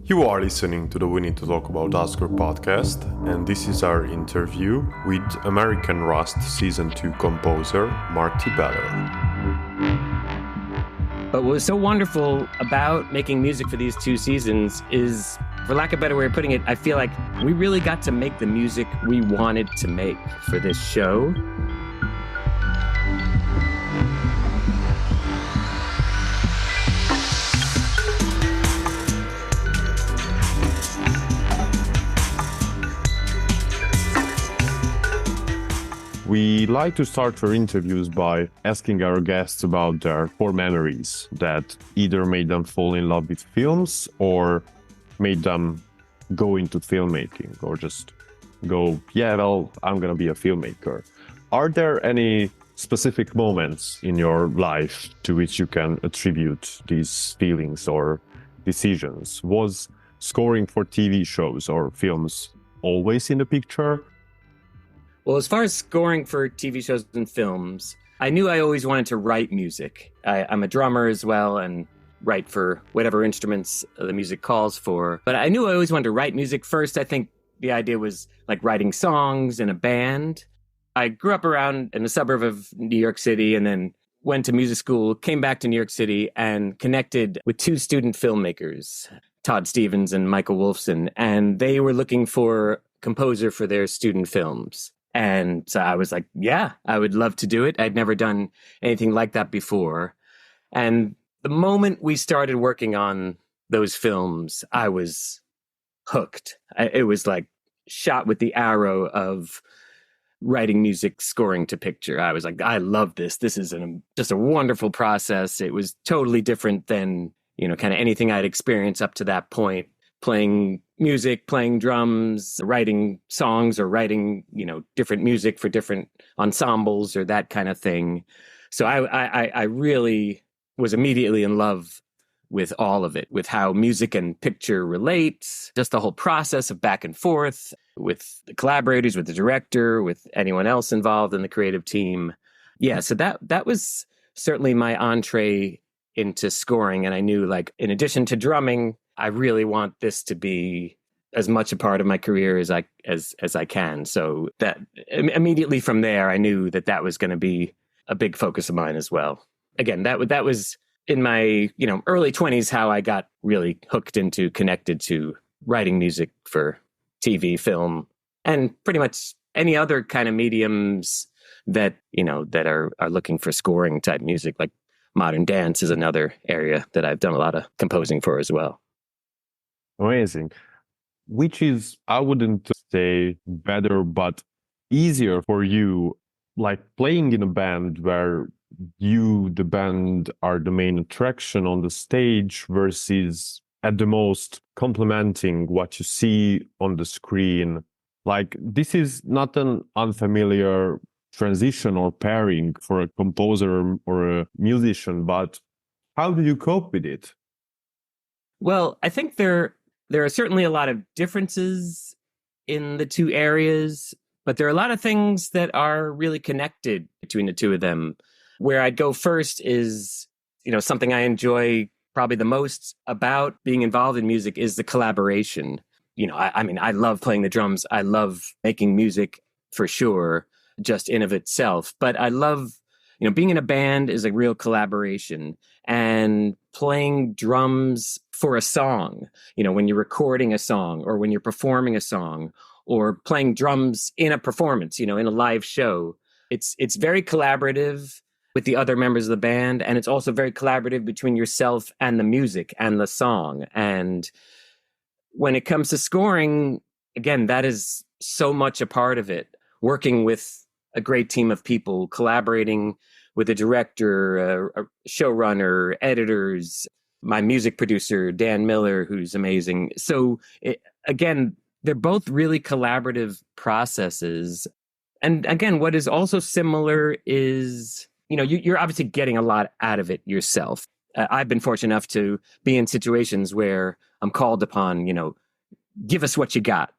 You are listening to the We Need to Talk About Oscar podcast, and this is our interview with American Rust Season 2 composer Marty Beller. But what was so wonderful about making music for these two seasons is, for lack of a better way of putting it, I feel like we really got to make the music we wanted to make for this show. We like to start our interviews by asking our guests about their core memories that either made them fall in love with films or made them go into filmmaking or just go, I'm going to be a filmmaker. Are there any specific moments in your life to which you can attribute these feelings or decisions? Was scoring for TV shows or films always in the picture? Well, as far as scoring for TV shows and films, I knew I always wanted to write music. I'm a drummer as well and write for whatever instruments the music calls for. But I knew I always wanted to write music first. I think the idea was like writing songs in a band. I grew up around in a suburb of New York City and then went to music school, came back to New York City and connected with two student filmmakers, Todd Stevens and Michael Wolfson. And they were looking for a composer for their student films. And so I was like, yeah, I would love to do it. I'd never done anything like that before. And the moment we started working on those films, I was hooked. It was like shot with the arrow of writing music, scoring to picture. I was like, I love this. This is just a wonderful process. It was totally different than, kind of anything I'd experienced up to that point. Playing music, playing drums, writing songs or writing, different music for different ensembles or that kind of thing. So I really was immediately in love with all of it, with how music and picture relates, just the whole process of back and forth with the collaborators, with the director, with anyone else involved in the creative team. Yeah, so that was certainly my entree into scoring. And I knew, like, in addition to drumming, I really want this to be as much a part of my career as I can. So that immediately from there, I knew that was going to be a big focus of mine as well. Again, that was in my early 20s how I got really connected to writing music for TV, film, and pretty much any other kind of mediums that are looking for scoring type music. Like modern dance is another area that I've done a lot of composing for as well. Amazing. Which is, I wouldn't say better, but easier for you, like playing in a band where the band, are the main attraction on the stage versus at the most complementing what you see on the screen. Like, this is not an unfamiliar transition or pairing for a composer or a musician, but how do you cope with it? Well, I think there are certainly a lot of differences in the two areas, but there are a lot of things that are really connected between the two of them. Where I'd go first is, something I enjoy probably the most about being involved in music is the collaboration. I love playing the drums. I love making music for sure, just in of itself. But I love, being in a band is a real collaboration. And playing drums for a song, when you're recording a song or when you're performing a song or playing drums in a performance, in a live show, it's very collaborative with the other members of the band. And it's also very collaborative between yourself and the music and the song. And when it comes to scoring, again, that is so much a part of it. Working with a great team of people, collaborating with a director, a showrunner, editors, my music producer, Dan Miller, who's amazing. So again, they're both really collaborative processes. And again, what is also similar is, you're obviously getting a lot out of it yourself. I've been fortunate enough to be in situations where I'm called upon, give us what you got,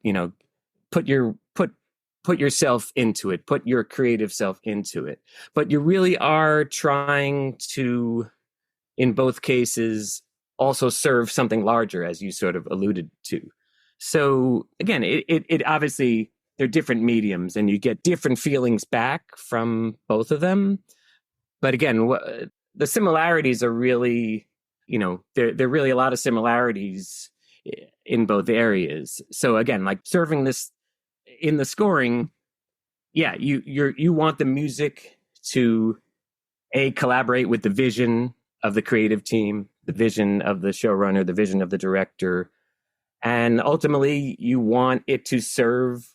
put yourself into it, put your creative self into it. But you really are trying to, in both cases, also serve something larger, as you sort of alluded to. So again, it obviously, they're different mediums and you get different feelings back from both of them. But again, the similarities are really, there are really a lot of similarities in both areas. So again, like serving this in the scoring, yeah, you want the music to collaborate with the vision of the creative team, the vision of the showrunner, the vision of the director, and ultimately you want it to serve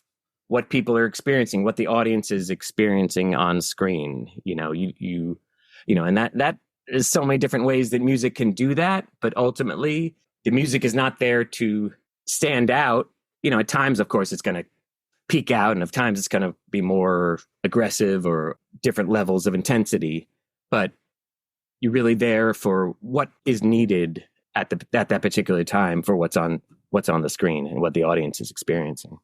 what people are experiencing, what the audience is experiencing on screen. And that is so many different ways that music can do that. But ultimately, the music is not there to stand out. At times, of course, it's going to peak out, and at times it's going to be more aggressive or different levels of intensity. But you're really there for what is needed at that particular time for what's on the screen and what the audience is experiencing.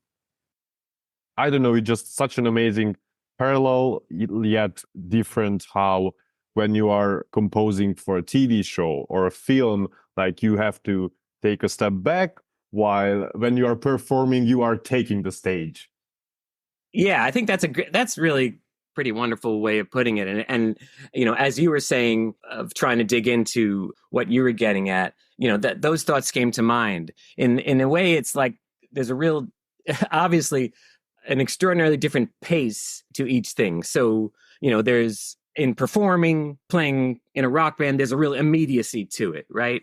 I don't know, it's just such an amazing parallel, yet different, how when you are composing for a TV show or a film, like you have to take a step back, while when you are performing, you are taking the stage. Yeah, I think that's really pretty wonderful way of putting it. And as you were saying, of trying to dig into what you were getting at, that those thoughts came to mind. In a way, it's like there's a real, obviously, an extraordinarily different pace to each thing. So, there's, in performing, playing in a rock band, there's a real immediacy to it, right?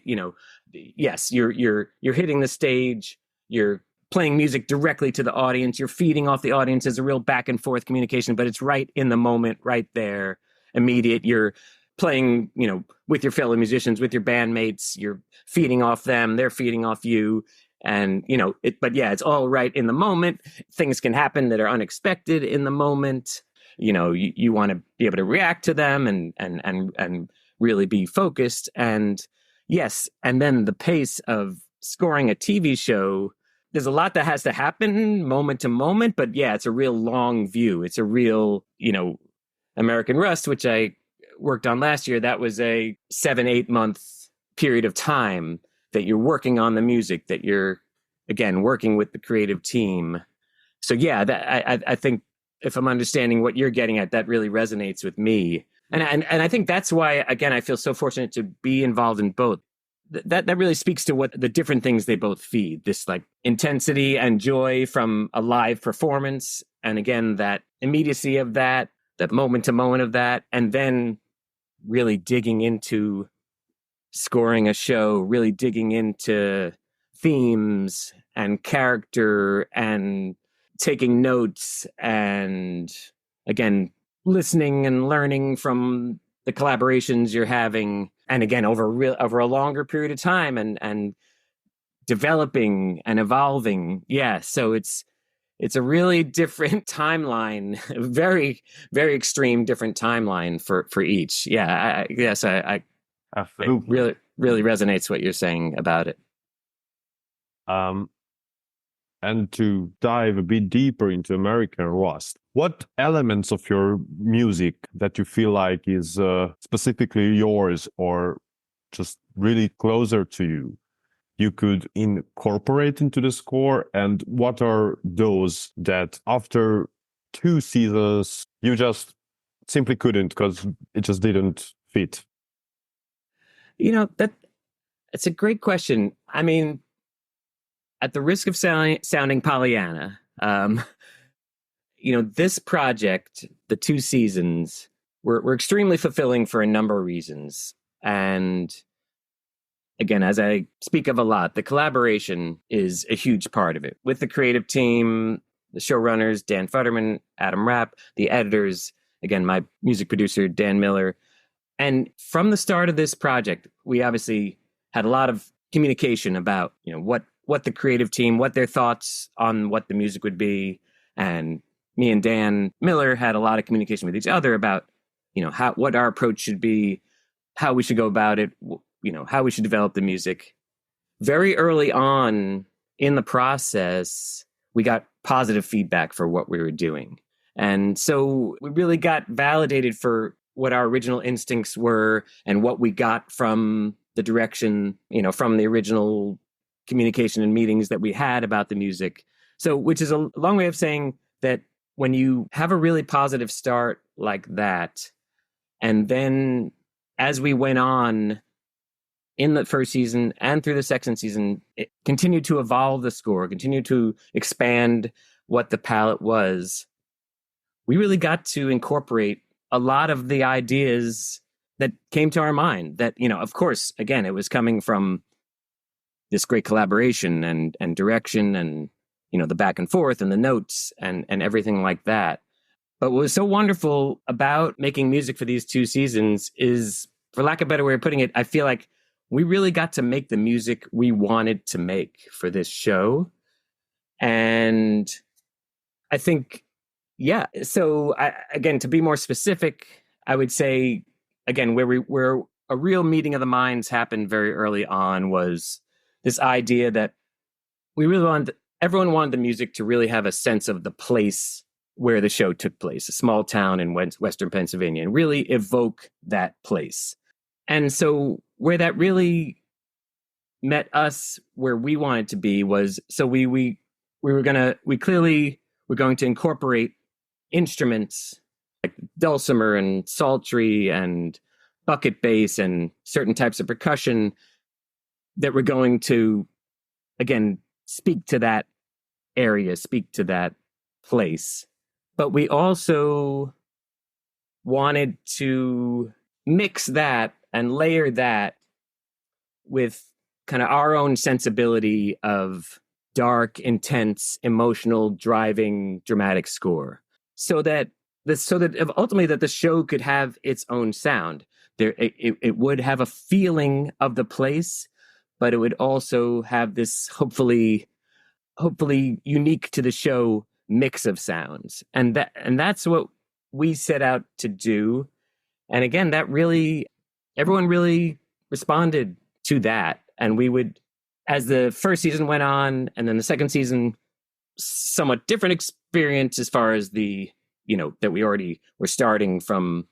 Yes, you're hitting the stage, you're playing music directly to the audience, you're feeding off the audience. There's a real back and forth communication, but it's right in the moment, right there, immediate. You're playing, with your fellow musicians, with your bandmates, you're feeding off them, they're feeding off you. And, but yeah, it's all right in the moment. Things can happen that are unexpected in the moment. You want to be able to react to them and really be focused. And yes, and then the pace of scoring a TV show, there's a lot that has to happen moment to moment, but yeah, it's a real long view. It's a real, American Rust, which I worked on last year, that was a 7-8 month period of time that you're working on the music, that you're, again, working with the creative team. So yeah, I think if I'm understanding what you're getting at, that really resonates with me. And I think that's why, again, I feel so fortunate to be involved in both. That really speaks to what the different things they both feed, this like intensity and joy from a live performance. And again, that immediacy of that moment to moment of that, and then really digging into scoring a show, really digging into themes and character and taking notes and, again, listening and learning from the collaborations you're having. And again, over a longer period of time and developing and evolving. Yeah. So it's a really different timeline, very, very extreme different timeline for each. Yeah. I Absolutely. It really, really resonates what you're saying about it. And to dive a bit deeper into American Rust, what elements of your music that you feel like is specifically yours or just really closer to you could incorporate into the score? And what are those that after 2 seasons you just simply couldn't because it just didn't fit? It's a great question. I mean, at the risk of sounding Pollyanna, this project, the 2 seasons, were extremely fulfilling for a number of reasons. And again, as I speak of a lot, the collaboration is a huge part of it. With the creative team, the showrunners, Dan Futterman, Adam Rapp, the editors, again, my music producer, Dan Miller. And from the start of this project, we obviously had a lot of communication about, what the creative team, what their thoughts on what the music would be. And me and Dan Miller had a lot of communication with each other about, what our approach should be, how we should go about it, how we should develop the music. Very early on in the process, we got positive feedback for what we were doing. And so we really got validated for what our original instincts were and what we got from the direction, from the original communication and meetings that we had about the music. So, which is a long way of saying that when you have a really positive start like that, and then as we went on in the first season and through the second season, it continued to evolve the score, continued to expand what the palette was. We really got to incorporate a lot of the ideas that came to our mind that, of course, again, it was coming from this great collaboration and direction and, the back and forth and the notes and everything like that. But what was so wonderful about making music for these 2 seasons is, for lack of a better way of putting it, I feel like we really got to make the music we wanted to make for this show. And I think, yeah. So again, to be more specific, I would say, again, where a real meeting of the minds happened very early on was this idea that everyone wanted the music to really have a sense of the place where the show took place, a small town in Western Pennsylvania, and really evoke that place. And so where that really met us where we wanted to be was, so we clearly were going to incorporate instruments like dulcimer and psaltery and bucket bass and certain types of percussion that were going to, again, speak to that area, speak to that place. But we also wanted to mix that and layer that with kind of our own sensibility of dark, intense, emotional, driving, dramatic score, so that ultimately that the show could have its own sound. It would have a feeling of the place, but it would also have this hopefully unique to the show mix of sounds. And that's what we set out to do. And again, everyone really responded to that. And we would, as the first season went on, and then the second season, somewhat different experience as far as that we already were starting from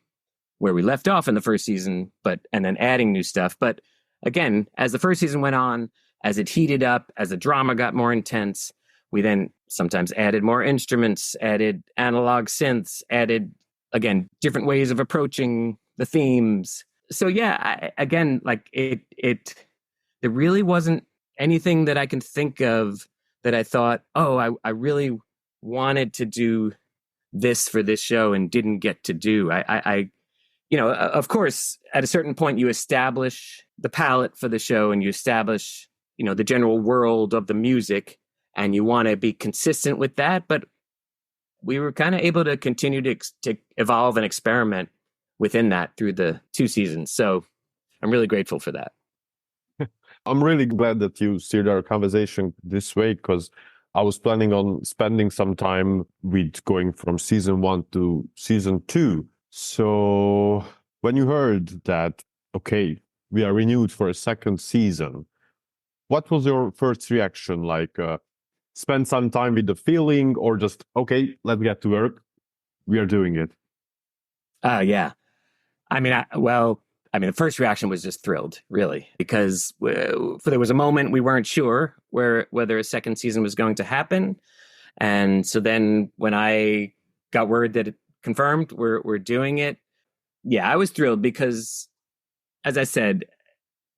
where we left off in the first season, and then adding new stuff. But again, as the first season went on, as it heated up, as the drama got more intense, we then sometimes added more instruments, added analog synths, added, again, different ways of approaching the themes. So yeah, there really wasn't anything that I can think of that I thought, oh, I really wanted to do this for this show and didn't get to do. Of course, at a certain point, you establish the palette for the show and you establish, the general world of the music, and you want to be consistent with that. But we were kind of able to continue to evolve and experiment within that through the 2 seasons. So I'm really grateful for that. I'm really glad that you steered our conversation this way, because I was planning on spending some time with going from season 1 to season 2. So when you heard that, okay, we are renewed for a second season, what was your first reaction? Like, spend some time with the feeling, or just, okay, let's get to work, we are doing it? Yeah. The first reaction was just thrilled, really, because there was a moment we weren't sure whether a second season was going to happen. And so then when I got word that it confirmed we're doing it, yeah, I was thrilled because, as I said,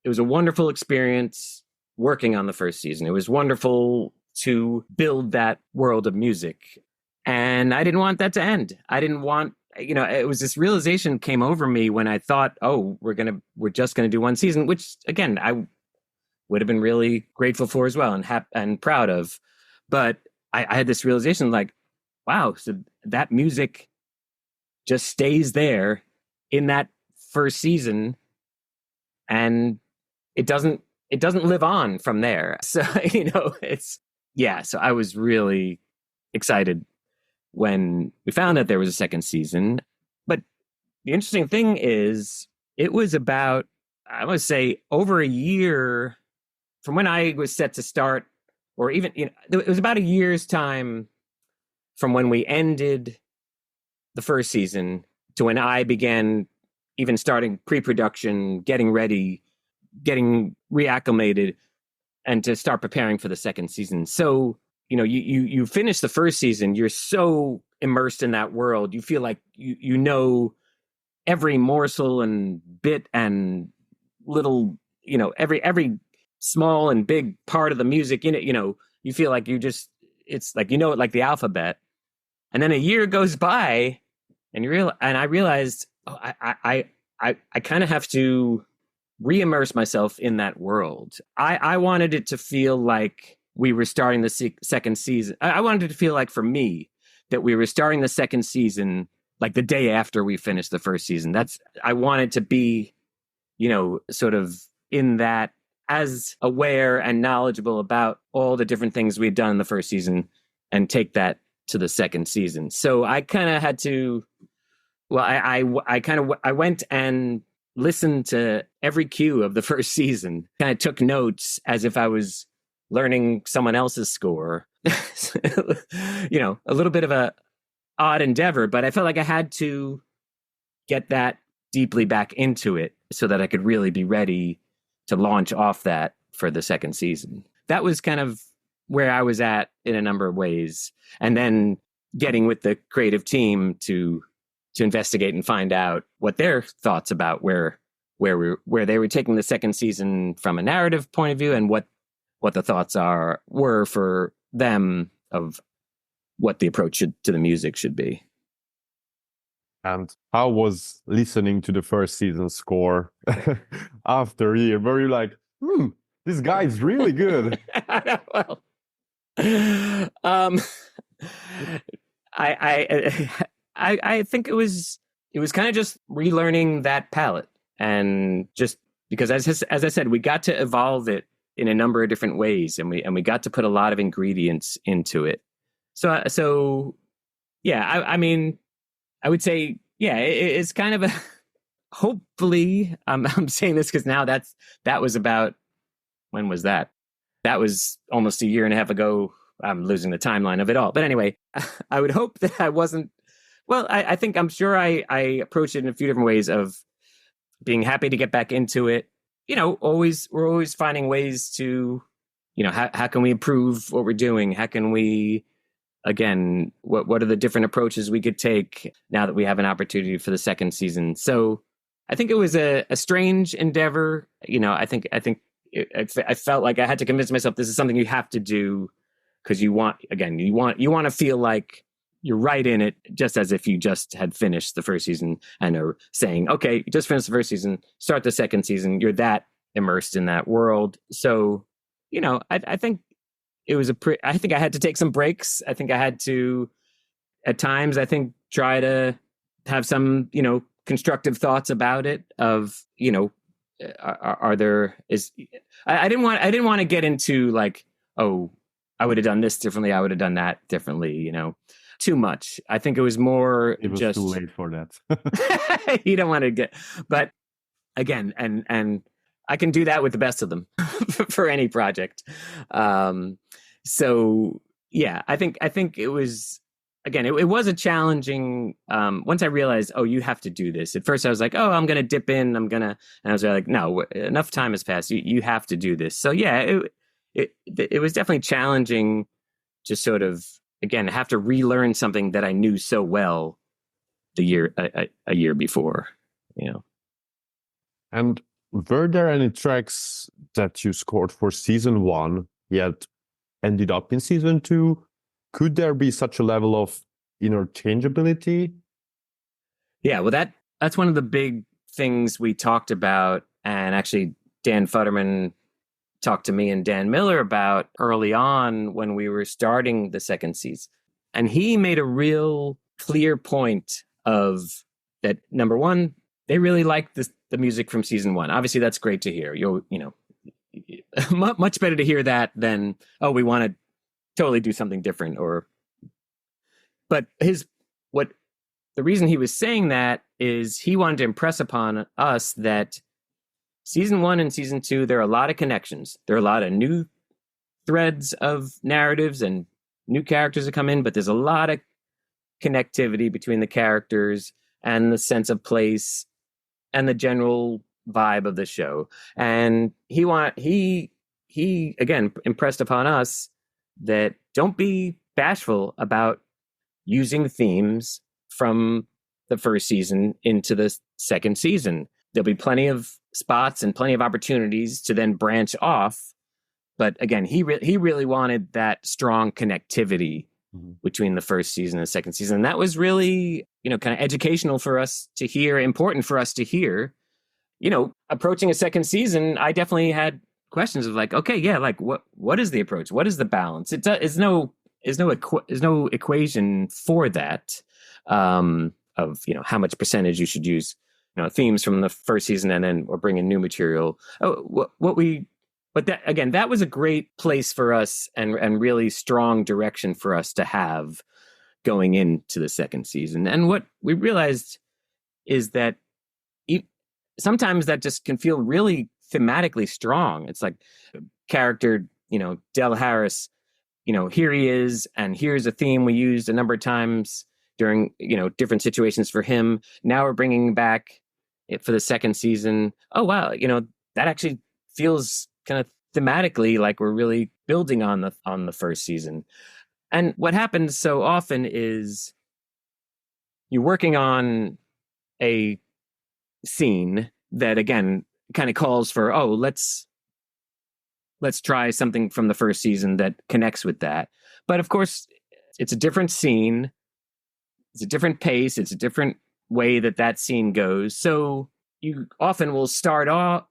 it was a wonderful experience working on the first season. It was wonderful to build that world of music. And I didn't want that to end. I didn't want, it was this realization came over me when I thought, oh, we're just going to do one season, which again, I would have been really grateful for as well and proud of. But I had this realization like, wow, so that music just stays there in that first season, and it doesn't live on from there. So, so I was really excited when we found that there was a second season. But the interesting thing is, it was about, I must say, over a year from when I was set to start, or even, it was about a year's time from when we ended the first season to when I began even starting pre-production, getting ready, getting reacclimated and to start preparing for the second season. So, you finish the first season, you're so immersed in that world. You feel like you know every morsel and bit and little, every small and big part of the music. You feel like it's like, it like the alphabet. And then a year goes by and I realized, I kind of have to re-immerse myself in that world. I wanted it to feel like we were starting the second season. I wanted it to feel like, for me, that we were starting the second season like the day after we finished the first season. I wanted to be, sort of in that, as aware and knowledgeable about all the different things we'd done in the first season and take that to the second season. So I kind of had to, I went and listened to every cue of the first season, kind of took notes as if I was learning someone else's score. A little bit of a odd endeavor, but I felt like I had to get that deeply back into it so that I could really be ready to launch off that for the second season. That was kind of where I was at in a number of ways. And then getting with the creative team to investigate and find out what their thoughts about where they were taking the second season from a narrative point of view, and what the thoughts were for them of what the approach to the music should be. And how was listening to the first season score after a year? Were you like, this guy's really good? Well, I think it was kind of just relearning that palette, and just because as I said, we got to evolve it in a number of different ways, and we got to put a lot of ingredients into it. So yeah, I mean, I would say, yeah, it's kind of a, hopefully, I'm saying this because now that was about, when was that? That was almost a year and a half ago. I'm losing the timeline of it all. But anyway, I would hope that I wasn't, well, I think, I'm sure I approached it in a few different ways of being happy to get back into it. We're always finding ways to, how can we improve what we're doing? How can we, again, what are the different approaches we could take now that we have an opportunity for the second season? So I think it was a strange endeavor. I felt like I had to convince myself this is something you have to do, because you want to feel like you're right in it, just as if you just had finished the first season and are saying, okay, you just finished the first season, start the second season. You're that immersed in that world. So, I think it was I think I had to take some breaks. I think I had to, at times, try to have some, constructive thoughts about it of, I didn't want to get into like, oh, I would have done this differently, I would have done that differently, too much. I think it was more it was just too late for that. You don't want to get, but again, and I can do that with the best of them for any project. So yeah, I think it was, again, it was a challenging, once I realized, oh, you have to do this. At first I was like, oh, I'm going to dip in, and I was like, no, enough time has passed. You have to do this. So yeah, it was definitely challenging to sort of, again, have to relearn something that I knew so well a year before, And were there any tracks that you scored for season 1 yet ended up in season 2? Could there be such a level of interchangeability? Yeah, well, that's one of the big things we talked about, and actually Dan Futterman talked to me and Dan Miller about early on when we were starting the second season. And he made a real clear point of that, number one, they really liked the music from season 1. Obviously, that's great to hear. Much better to hear that than, oh, we want to totally do something different. But the reason he was saying that is he wanted to impress upon us that season 1 and season 2, there are a lot of connections. There are a lot of new threads of narratives and new characters that come in, but there's a lot of connectivity between the characters and the sense of place and the general vibe of the show. And he again impressed upon us that don't be bashful about using themes from the first season into the second season. There'll be plenty of spots and plenty of opportunities to then branch off. But again, he really wanted that strong connectivity between the first season and the second season. And that was really, kind of educational for us to hear, important for us to hear. Approaching a second season, I definitely had questions of like, okay, yeah, like what is the approach? What is the balance? There's no equation for that, of how much percentage you should use, themes from the first season and then or bring in new material. But that was a great place for us and really strong direction for us to have going into the second season. And what we realized is that sometimes that just can feel really thematically strong. It's like character, Del Harris, here he is, and here's a theme we used a number of times during, different situations for him. Now we're bringing back it for the second season. Oh, wow. That actually feels kind of thematically like we're really building on the first season. And what happens so often is you're working on a scene that again kind of calls for, let's try something from the first season that connects with that. But of course, it's a different scene, it's a different pace, it's a different way that scene goes. So you often will start out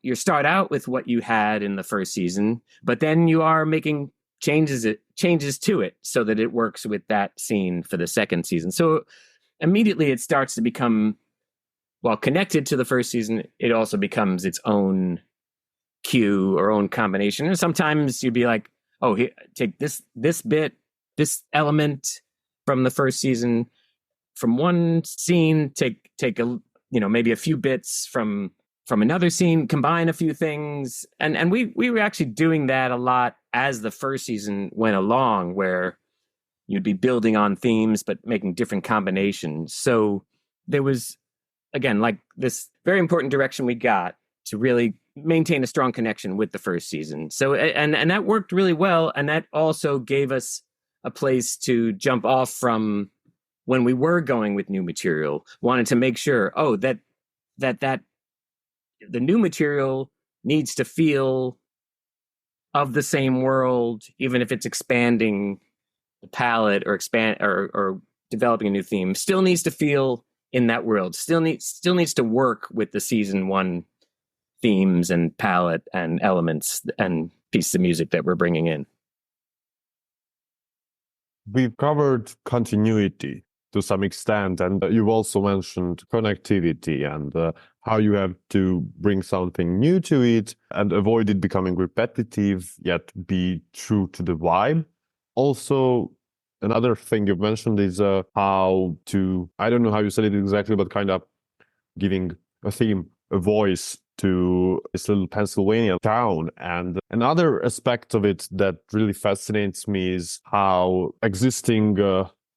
with what you had in the first season, but then you are making changes to it so that it works with that scene for the second season. So immediately it starts to become, while connected to the first season, it also becomes its own cue or own combination. And sometimes you'd be like, oh, here, take this bit, this element from the first season, from one scene, take a maybe a few bits from another scene, combine a few things. And we were actually doing that a lot as the first season went along, where you'd be building on themes but making different combinations. So there was, again, like this very important direction we got to really maintain a strong connection with the first season. So and that worked really well, and that also gave us a place to jump off from when we were going with new material. Wanted to make sure that the new material needs to feel of the same world, even if it's expanding the palette or or developing a new theme. Still needs to feel in that world. Still needs to work with the season one themes and palette and elements and pieces of music that we're bringing in. We've covered continuity to some extent, and you've also mentioned connectivity and how you have to bring something new to it and avoid it becoming repetitive, yet be true to the vibe. Also, another thing you've mentioned is how to, I don't know how you said it exactly, but kind of giving a theme, a voice to this little Pennsylvania town. And another aspect of it that really fascinates me is how existing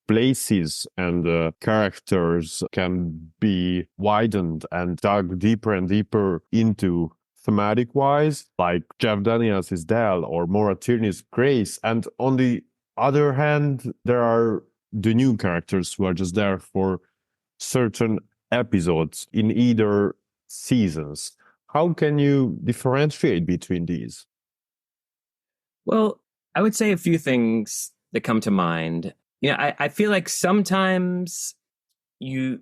places and characters can be widened and dug deeper and deeper into thematic-wise, like Jeff Daniels' Dell or Maura Tierney's Grace. And on the other hand, there are the new characters who are just there for certain episodes in either seasons. How can you differentiate between these? Well, I would say a few things that come to mind. I feel like sometimes we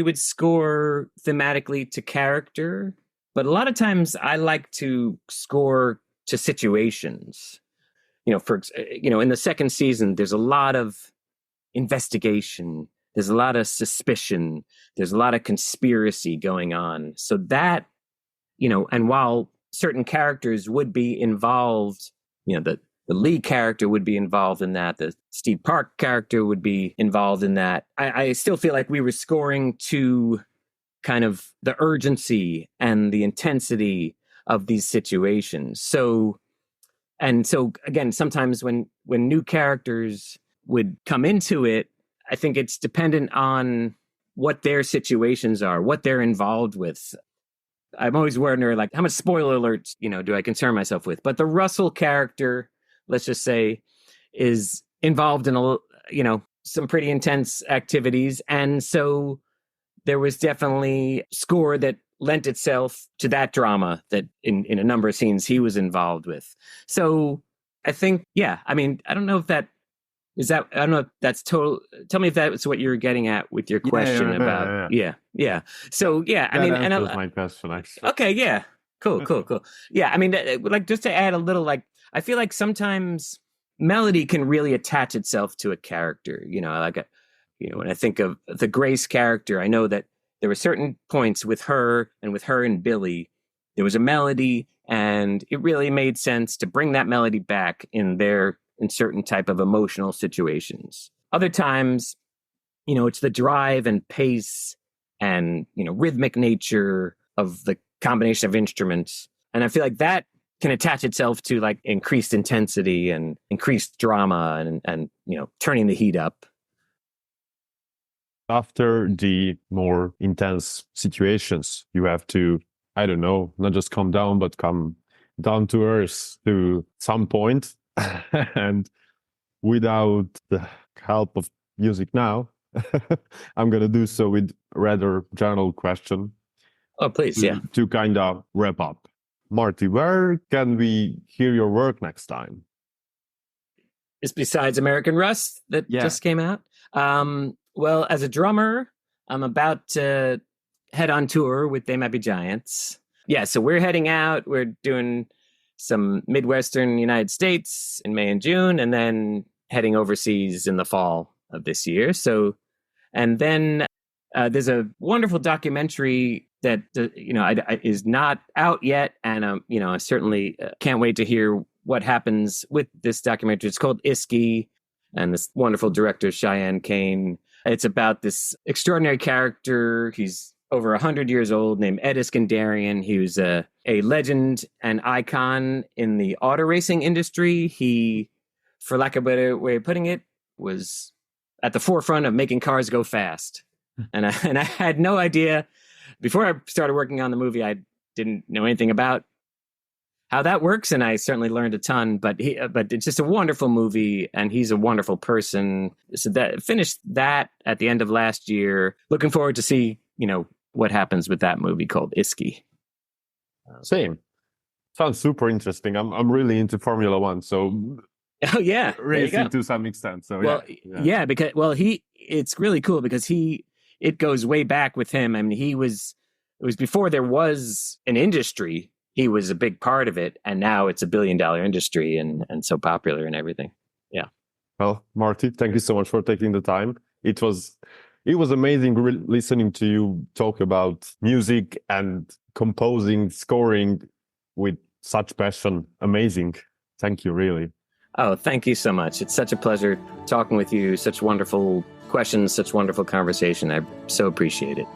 would score thematically to character, but a lot of times I like to score to situations. In the second season, there's a lot of investigation. There's a lot of suspicion. There's a lot of conspiracy going on. So that, and while certain characters would be involved, the Lee character would be involved in that. The Steve Park character would be involved in that. I still feel like we were scoring to kind of the urgency and the intensity of these situations. So again, sometimes when new characters would come into it, I think it's dependent on what their situations are, what they're involved with. I'm always wondering, like, how much spoiler alerts, do I concern myself with? But the Russell character, let's just say, is involved in some pretty intense activities. And so there was definitely score that lent itself to that drama that in a number of scenes he was involved with. So I think, yeah, I mean, I don't know if that is that, I don't know if that's total. Tell me if that's what you're getting at with your question about. Yeah. So, yeah, I mean, that answers my question, actually. Okay. Yeah. Cool. Yeah. I mean, like, just to add a little, like, I feel like sometimes melody can really attach itself to a character, when I think of the Grace character, I know that there were certain points with her and Billy, there was a melody, and it really made sense to bring that melody back in certain type of emotional situations. Other times, it's the drive and pace and, rhythmic nature of the combination of instruments. And I feel like that can attach itself to like increased intensity and increased drama and turning the heat up. After the more intense situations, you have to, I don't know, not just calm down, but come down to earth to some point. And without the help of music now, I'm going to do so with a rather general question. Oh, please, yeah. To kind of wrap up. Marty, where can we hear your work next time? It's besides American Rust that just came out. Well, as a drummer, I'm about to head on tour with They Might Be Giants. Yeah, so we're heading out. We're doing some Midwestern United States in May and June, and then heading overseas in the fall of this year. So, and then there's a wonderful documentary that is not out yet, and I certainly can't wait to hear what happens with this documentary. It's called Iski, and this wonderful director Cheyenne Kane. It's about this extraordinary character. He's over 100 years old, named Ed Iskandarian. He was a legend and icon in the auto racing industry. He, for lack of a better way of putting it, was at the forefront of making cars go fast. And I had no idea. Before I started working on the movie, I didn't know anything about how that works, and I certainly learned a ton. But it's just a wonderful movie, and he's a wonderful person. So that finished that at the end of last year. Looking forward to see what happens with that movie called Iski. Same. Sounds super interesting. I'm really into Formula One, so oh yeah, racing to some extent. So because it's really cool because it goes way back with him. I mean, it was before there was an industry. He was a big part of it, and now it's $1 billion industry and so popular and everything. Yeah. Well, Marty, thank you so much for taking the time. It was amazing listening to you talk about music and composing, scoring with such passion. Amazing. Thank you, really. Oh, thank you so much. It's such a pleasure talking with you. Such wonderful questions, such wonderful conversation. I so appreciate it.